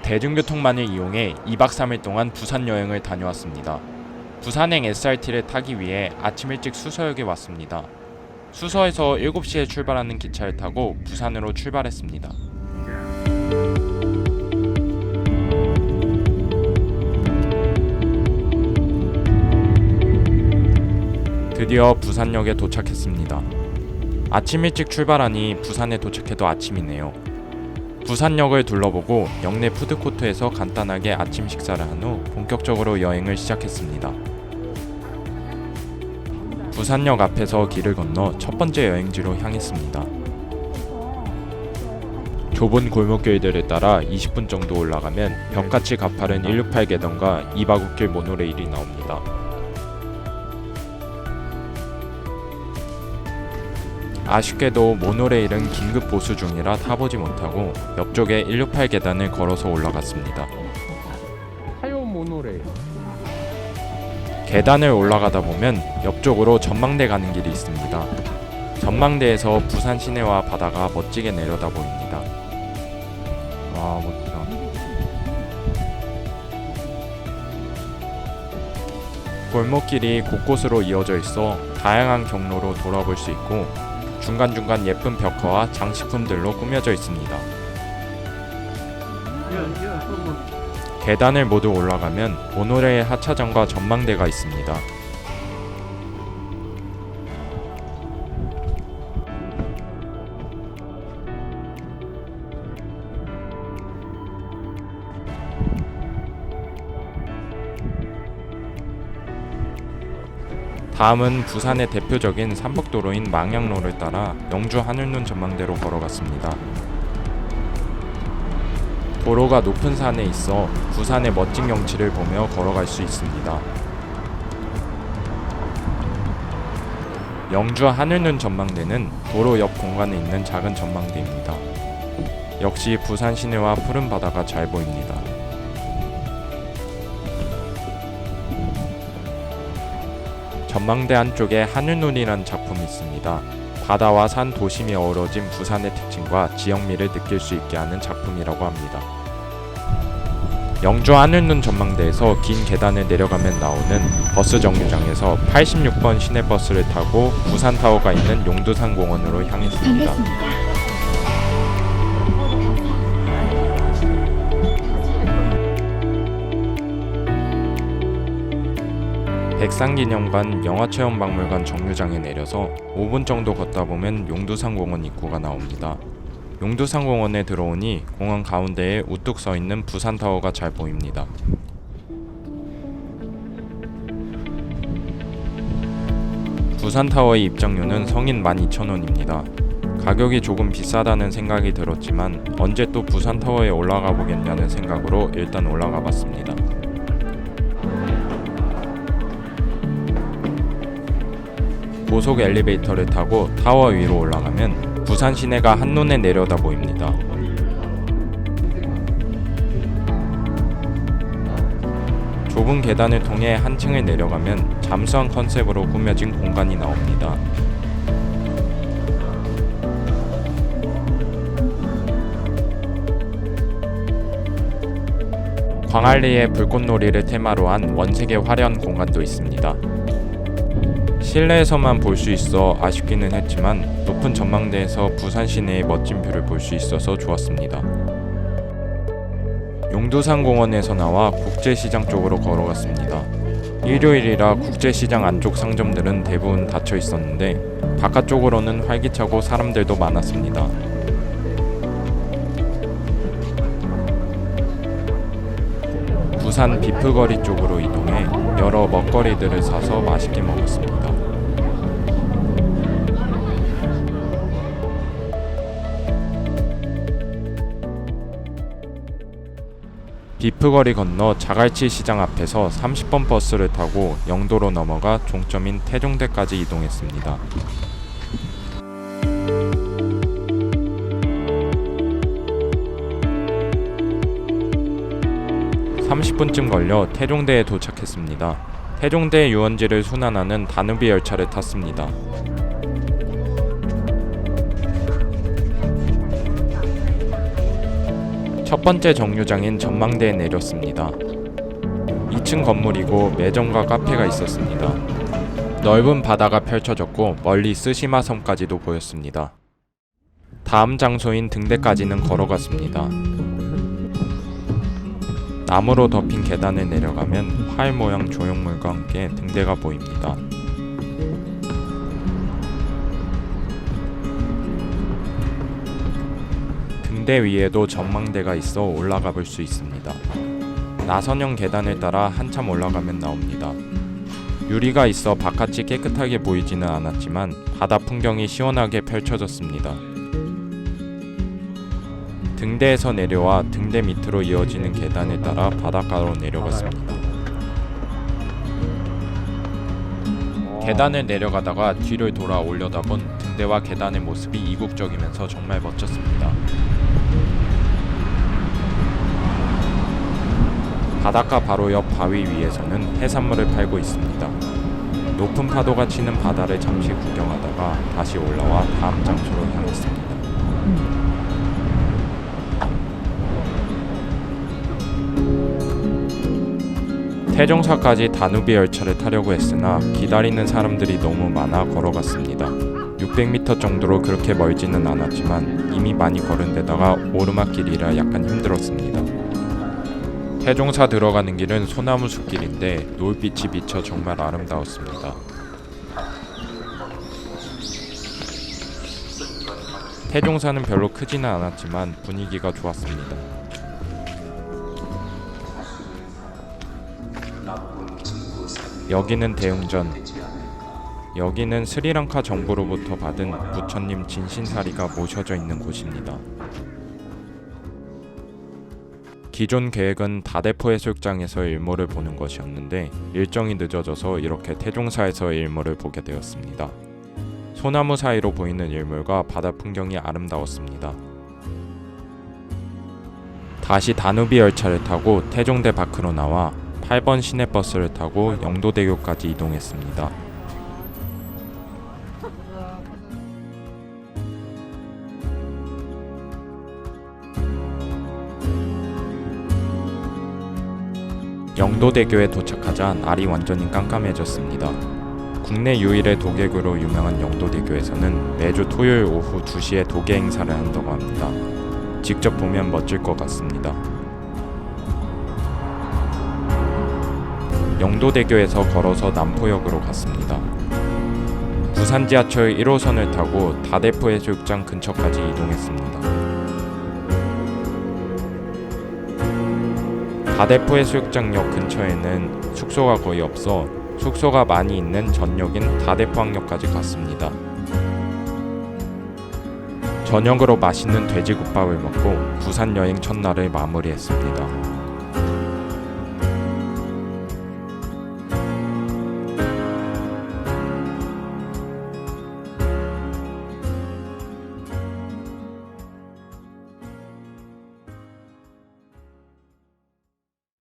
대중교통만을 이용해 2박 3일 동안 부산 여행을 다녀왔습니다. 부산행 SRT를 타기 위해 아침 일찍 수서역에 왔습니다. 수서에서 7시에 출발하는 기차를 타고 부산으로 출발했습니다. 드디어 부산역에 도착했습니다. 아침 일찍 출발하니 부산에 도착해도 아침이네요. 부산역을 둘러보고 역내 푸드코트에서 간단하게 아침 식사를 한 후 본격적으로 여행을 시작했습니다. 부산역 앞에서 길을 건너 첫 번째 여행지로 향했습니다. 좁은 골목길들을 따라 20분 정도 올라가면 벽같이 가파른 168 계단과 이바구길 모노레일이 나옵니다. 아쉽게도 모노레일은 긴급 보수 중이라 타보지 못하고 옆쪽에 168 계단을 걸어서 올라갔습니다. 타요 모노레일. 계단을 올라가다 보면 옆쪽으로 전망대 가는 길이 있습니다. 전망대에서 부산 시내와 바다가 멋지게 내려다 보입니다. 와, 멋지다. 골목길이 곳곳으로 이어져 있어 다양한 경로로 돌아볼 수 있고 중간중간 예쁜 벽화와 장식품들로 꾸며져 있습니다. 계단을 모두 올라가면 모노레일 하차장과 전망대가 있습니다. 다음은 부산의 대표적인 삼복도로인 망향로를 따라 영주 하늘눈 전망대로 걸어갔습니다. 도로가 높은 산에 있어 부산의 멋진 경치를 보며 걸어갈 수 있습니다. 영주 하늘눈 전망대는 도로 옆 공간에 있는 작은 전망대입니다. 역시 부산 시내와 푸른 바다가 잘 보입니다. 전망대 한쪽에 하늘눈이라는 작품이 있습니다. 바다와 산 도심이 어우러진 부산의 특징과 지역미를 느낄 수 있게 하는 작품이라고 합니다. 영주 하늘눈 전망대에서 긴 계단을 내려가면 나오는 버스 정류장에서 86번 시내버스를 타고 부산타워가 있는 용두산 공원으로 향했습니다. 반갑습니다. 백상기념관 영화체험박물관 정류장에 내려서 5분 정도 걷다 보면 용두산공원 입구가 나옵니다. 용두산공원에 들어오니 공원 가운데에 우뚝 서있는 부산타워가 잘 보입니다. 부산타워의 입장료는 성인 12,000원입니다. 가격이 조금 비싸다는 생각이 들었지만 언제 또 부산타워에 올라가 보겠냐는 생각으로 일단 올라가 봤습니다. 고속 엘리베이터를 타고 타워 위로 올라가면 부산 시내가 한눈에 내려다 보입니다. 좁은 계단을 통해 한 층을 내려가면 잠수함 컨셉으로 꾸며진 공간이 나옵니다. 광안리에 불꽃놀이를 테마로 한 원색의 화려한 공간도 있습니다. 실내에서만 볼 수 있어 아쉽기는 했지만 높은 전망대에서 부산 시내의 멋진 뷰를 볼 수 있어서 좋았습니다. 용두산 공원에서 나와 국제시장 쪽으로 걸어갔습니다. 일요일이라 국제시장 안쪽 상점들은 대부분 닫혀 있었는데 바깥쪽으로는 활기차고 사람들도 많았습니다. 부산 비프거리 쪽으로 이동해 여러 먹거리들을 사서 맛있게 먹었습니다. 비프거리 건너 자갈치 시장 앞에서 30번 버스를 타고 영도로 넘어가 종점인 태종대까지 이동했습니다. 30분쯤 걸려 태종대에 도착했습니다. 태종대 유원지를 순환하는 다누비 열차를 탔습니다. 첫 번째 정류장인 전망대에 내렸습니다. 2층 건물이고 매점과 카페가 있었습니다. 넓은 바다가 펼쳐졌고 멀리 쓰시마 섬까지도 보였습니다. 다음 장소인 등대까지는 걸어갔습니다. 나무로 덮인 계단을 내려가면 활 모양 조형물과 함께 등대가 보입니다. 등대 위에도 전망대가 있어 올라가 볼 수 있습니다. 나선형 계단을 따라 한참 올라가면 나옵니다. 유리가 있어 바깥이 깨끗하게 보이지는 않았지만 바다 풍경이 시원하게 펼쳐졌습니다. 등대에서 내려와 등대 밑으로 이어지는 계단을 따라 바닷가로 내려갔습니다. 계단을 내려가다가 뒤를 돌아 올려다본 등대와 계단의 모습이 이국적이면서 정말 멋졌습니다. 바닷가 바로 옆 바위 위에서는 해산물을 팔고 있습니다. 높은 파도가 치는 바다를 잠시 구경하다가 다시 올라와 다음 장소로 향했습니다. 태종사까지 다누비 열차를 타려고 했으나 기다리는 사람들이 너무 많아 걸어갔습니다. 600m 정도로 그렇게 멀지는 않았지만 이미 많이 걸은 데다가 오르막길이라 약간 힘들었습니다. 태종사 들어가는 길은 소나무 숲길인데 노을빛이 비쳐 정말 아름다웠습니다. 태종사는 별로 크지는 않았지만 분위기가 좋았습니다. 여기는 대웅전. 여기는 스리랑카 정부로부터 받은 부처님 진신사리가 모셔져 있는 곳입니다. 기존 계획은 다대포 해수욕장에서 일몰을 보는 것이었는데 일정이 늦어져서 이렇게 태종사에서 일몰을 보게 되었습니다. 소나무 사이로 보이는 일몰과 바다 풍경이 아름다웠습니다. 다시 다누비 열차를 타고 태종대 밖으로 나와 8번 시내버스를 타고 영도대교까지 이동했습니다. 영도대교에 도착하자 날이 완전히 깜깜해졌습니다. 국내 유일의 도객으로 유명한 영도대교에서는 매주 토요일 오후 2시에 도계 행사를 한다고 합니다. 직접 보면 멋질 것 같습니다. 영도대교에서 걸어서 남포역으로 갔습니다. 부산 지하철 1호선을 타고 다대포 해수욕장 근처까지 이동했습니다. 다대포 해수욕장역 근처에는 숙소가 거의 없어 숙소가 많이 있는 전역인 다대포항역까지 갔습니다. 저녁으로 맛있는 돼지국밥을 먹고 부산 여행 첫날을 마무리했습니다.